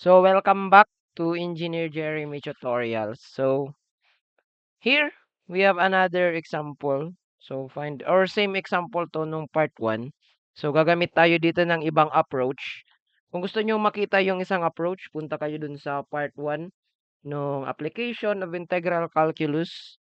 So welcome back to Engineer Jeremy Tutorials. So here we have another example. So find or same example to nung part 1. So gagamit tayo dito ng ibang approach. Kung gusto niyo makita yung isang approach, punta kayo dun sa part 1 nung application of integral calculus.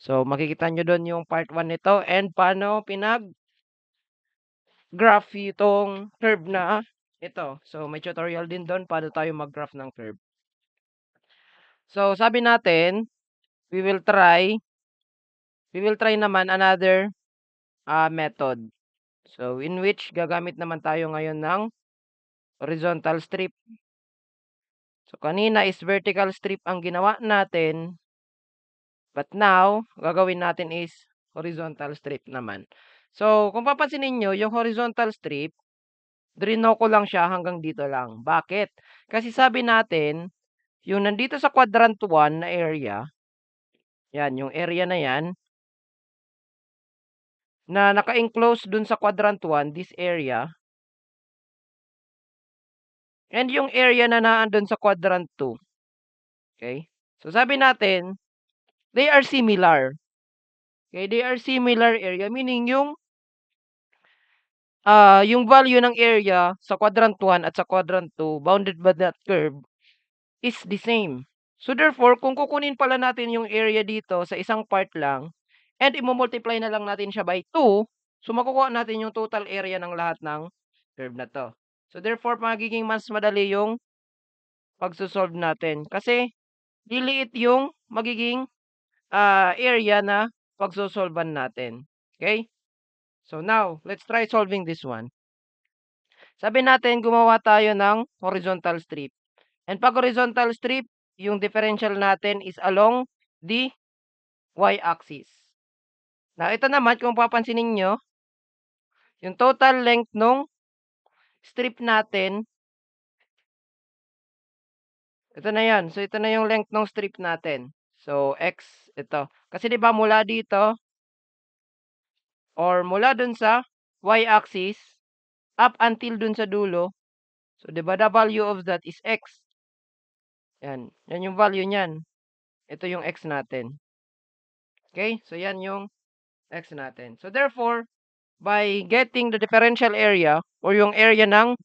So makikita nyo dun yung part 1 nito and paano graph itong curve na ito. So may tutorial din doon paano tayo mag-graph ng curve. So sabi natin, we will try naman another method. So in which gagamit naman tayo ngayon ng horizontal strip. So kanina is vertical strip ang ginawa natin. But now, gagawin natin is horizontal strip naman. So kung papansinin nyo, yung horizontal strip, drino ko lang siya hanggang dito lang. Bakit? Kasi sabi natin, yung nandito sa quadrant 1 na area, yan, yung area na yan, na naka-enclose dun sa quadrant 1, this area, and yung area na naandun sa quadrant 2. Okay? So sabi natin, they are similar. Okay, they are similar area, meaning yung value ng area sa quadrant 1 at sa quadrant 2 bounded by that curve is the same. So therefore, kung kukunin pala natin yung area dito sa isang part lang and i-multiply na lang natin siya by 2, so makukuha natin yung total area ng lahat ng curve na to. So therefore, magiging mas madali yung pagsosolve natin kasi liliit yung magiging area na pagsosolvan natin. Okay? So now, let's try solving this one. Sabi natin, gumawa tayo ng horizontal strip. And pag horizontal strip, yung differential natin is along the y-axis. Now, ito naman, kung papansinin nyo, yung total length nung strip natin, ito na yan. So, ito na yung length ng strip natin. So, x, ito. Kasi di ba mula dito, or mula dun sa y-axis, up until dun sa dulo, so, di ba the value of that is x. Yan. Yan yung value niyan. Ito yung x natin. Okay? So, yan yung x natin. So, therefore, by getting the differential area, or yung area ng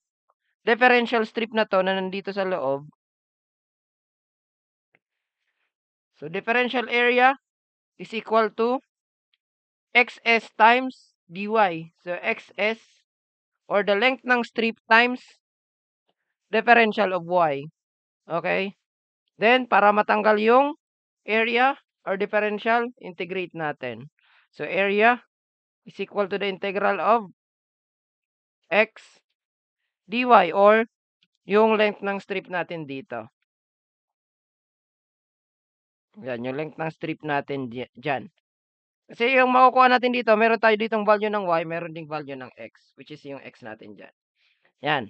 differential strip na to na nandito sa loob, so, differential area is equal to xs times dy. So, xs, or the length ng strip times differential of y. Okay? Then, para matanggal yung area or differential, integrate natin. So, area is equal to the integral of x dy, or yung length ng strip natin dito. Yan, yung length ng strip natin dyan. Kasi yung makukuha natin dito, meron tayo ditong value ng y, meron ding value ng x, which is yung x natin dyan. Yan.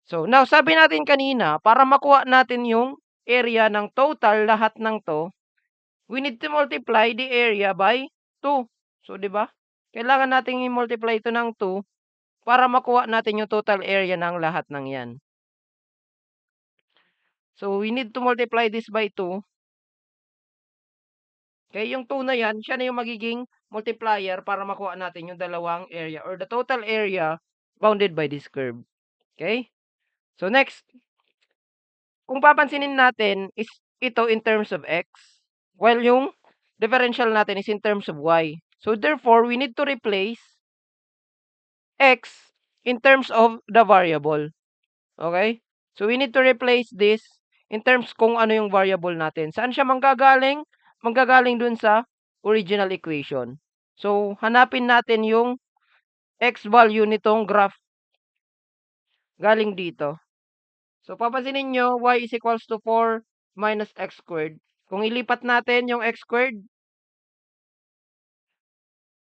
So, now, sabi natin kanina, para makuha natin yung area ng total, lahat ng to, we need to multiply the area by 2. So, di ba? Kailangan natin i-multiply ito ng 2 para makuha natin yung total area ng lahat ng yan. So, we need to multiply this by 2. Okay, yung 2 na yan, siya na yung magiging multiplier para makuha natin yung dalawang area or the total area bounded by this curve. Okay? So, next, kung papansinin natin is ito in terms of x, while yung differential natin is in terms of y. So, therefore, we need to replace x in terms of the variable. Okay? So, we need to replace this in terms kung ano yung variable natin. Saan siya manggagaling? Manggagaling dun sa original equation. So, hanapin natin yung x value nitong graph galing dito. So, papansinin nyo, y is equals to 4 minus x squared. Kung ilipat natin yung x squared,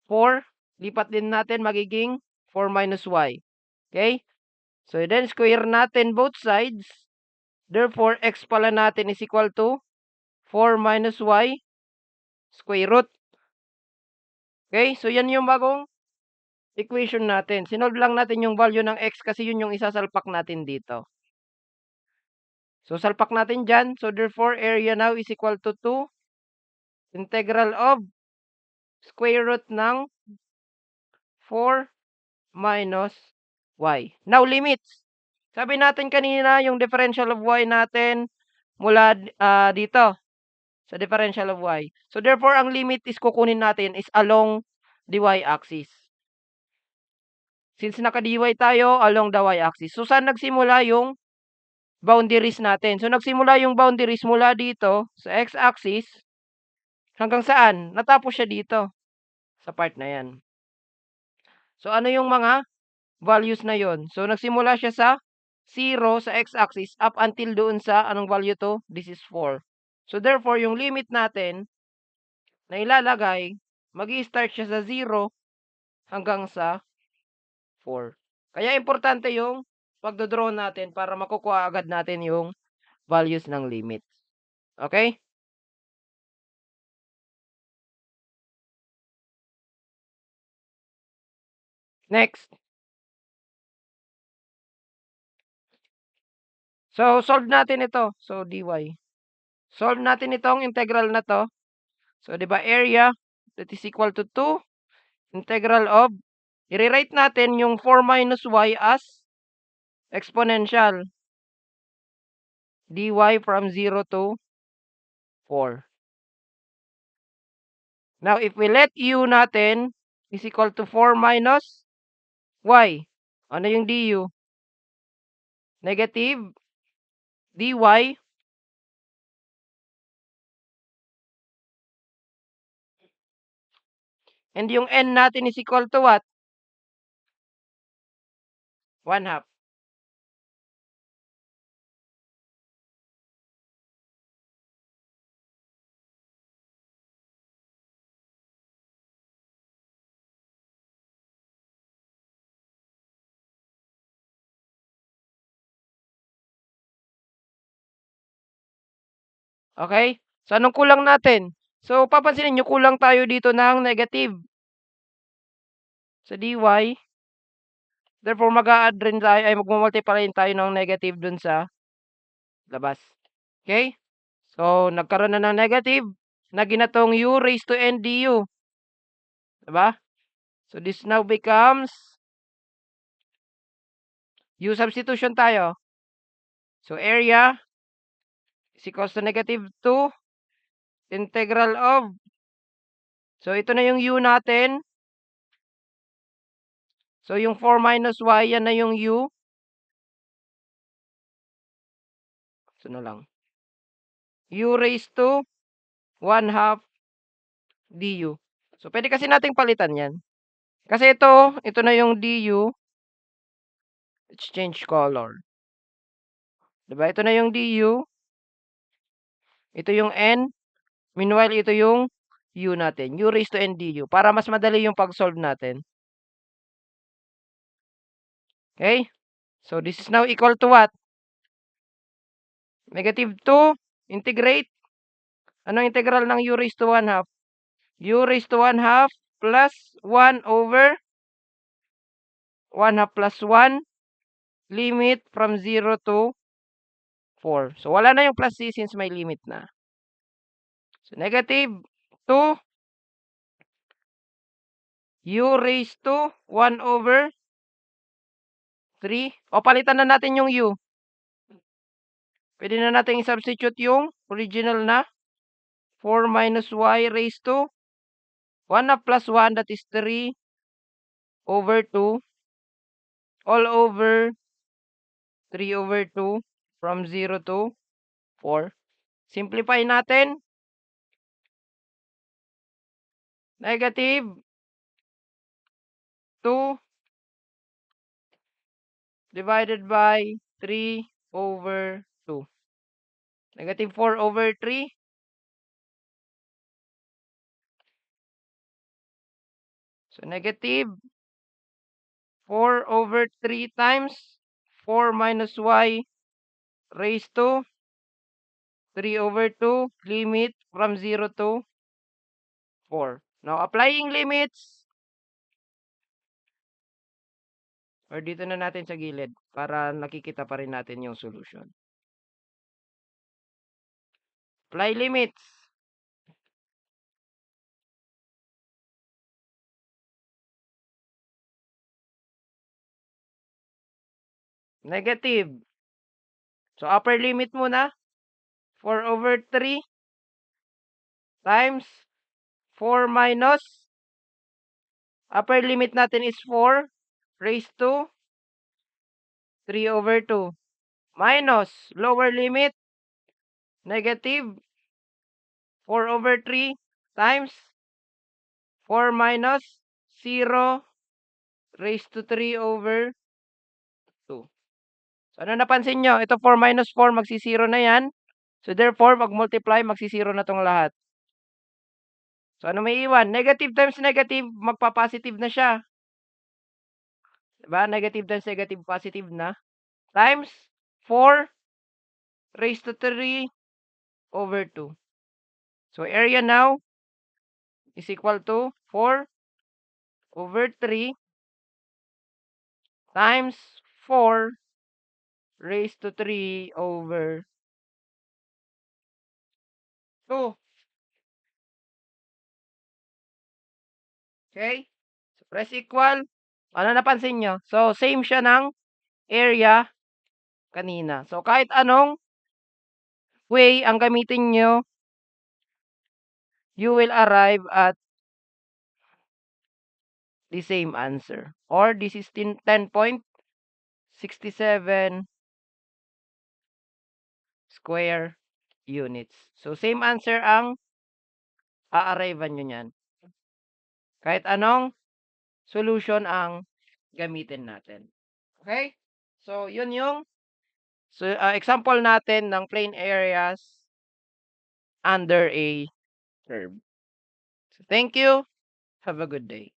4, lipat din natin, magiging 4 minus y. Okay? So, then square natin both sides. Therefore, x pala natin is equal to 4 minus y square root. Okay? So, yan yung bagong equation natin. Sinolve lang natin yung value ng x kasi yun yung isasalpak natin dito. So, salpak natin dyan. So, therefore, area now is equal to 2 integral of square root ng 4 minus y. Now, limits. Sabi natin kanina, yung differential of y natin mula dito sa differential of y. So, therefore, ang limit is kukunin natin is along the y-axis. Since naka-dy tayo, along the y-axis. So, saan nagsimula yung boundaries natin? So, nagsimula yung boundaries mula dito sa x-axis hanggang saan? Natapos siya dito sa part na yan. So, ano yung mga values na yon? So, nagsimula siya sa 0 sa x-axis up until doon sa anong value to? This is 4. So, therefore, yung limit natin na ilalagay, mag-i-start siya sa 0 hanggang sa 4. Kaya importante yung pagdodraw natin para makukuha agad natin yung values ng limits. Okay? Next. So, solve natin ito. So, dy. Solve natin itong integral na to. So, di ba area that is equal to 2 integral of, i-rewrite natin yung 4 minus y as exponential. dy from 0 to 4. Now, if we let u natin is equal to 4 minus y, ano yung du? Negative dy and yung n natin is equal to what? 1 half. Okay? So, anong kulang natin? So, papansinin nyo, kulang tayo dito ng negative sa dy. Therefore, mag-a-add rin tayo, ay magmumultiply tayo ng negative dun sa labas. Okay? So, nagkaroon na ng negative na ginatong u raised to n du. Diba? So, this now becomes u substitution tayo. So, area is equals to negative 2 integral of. So, ito na yung u natin. So, yung 4 minus y, yan na yung u. So, na lang. U raised to 1 half du. So, pwede kasi nating palitan yan. Kasi ito na yung du. Let's change color. Diba? Ito na yung du. Ito yung n. Meanwhile, ito yung u natin. U raised to n du. Para mas madali yung pag-solve natin. Okay? So, this is now equal to what? Negative 2 integrate. Anong integral ng u raised to 1 half? U raised to 1 half plus 1 over 1 half plus 1 limit from 0 to 4. So, wala na yung plus c since may limit na. So, negative 2 u raised to 1 over 3. O, palitan na natin yung u. Pwede na natin i-substitute yung original na 4 minus y raised to 1 half plus 1, that is 3 over 2 all over 3 over 2 from 0 to 4. Simplify natin. Negative 2 divided by 3 over 2. Negative 4 over 3. So, negative 4 over 3 times 4 minus y raised to 3 over 2 limit from 0 to 4. Now, applying limits, or dito na natin sa gilid para nakikita pa rin natin yung solution. Apply limits. Negative. So, upper limit muna. 4/3 times 4 minus. Upper limit natin is 4 raised to 3/2. Minus lower limit, negative 4/3 times 4 minus 0 raised to 3/2. So, ano napansin nyo? Ito 4 minus 4, magsi-0 na yan. So, therefore, mag-multiply, magsi-0 na tong lahat. So, ano may iwan? Negative times negative, magpa-positive na siya. Diba? Negative times negative, positive na. Times 4 raised to 3/2. So, area now is equal to 4/3 times 4 raised to 3/2. Okay? So, press equal. Ano napansin nyo? So, same siya ng area kanina. So, kahit anong way ang gamitin nyo, you will arrive at the same answer. Or this is 10.67 square units. So, same answer ang a-arrive nyo nyan. Kahit anong solution ang gamitin natin. Okay? So, yun yung example natin ng plane areas under a curve. So, thank you. Have a good day.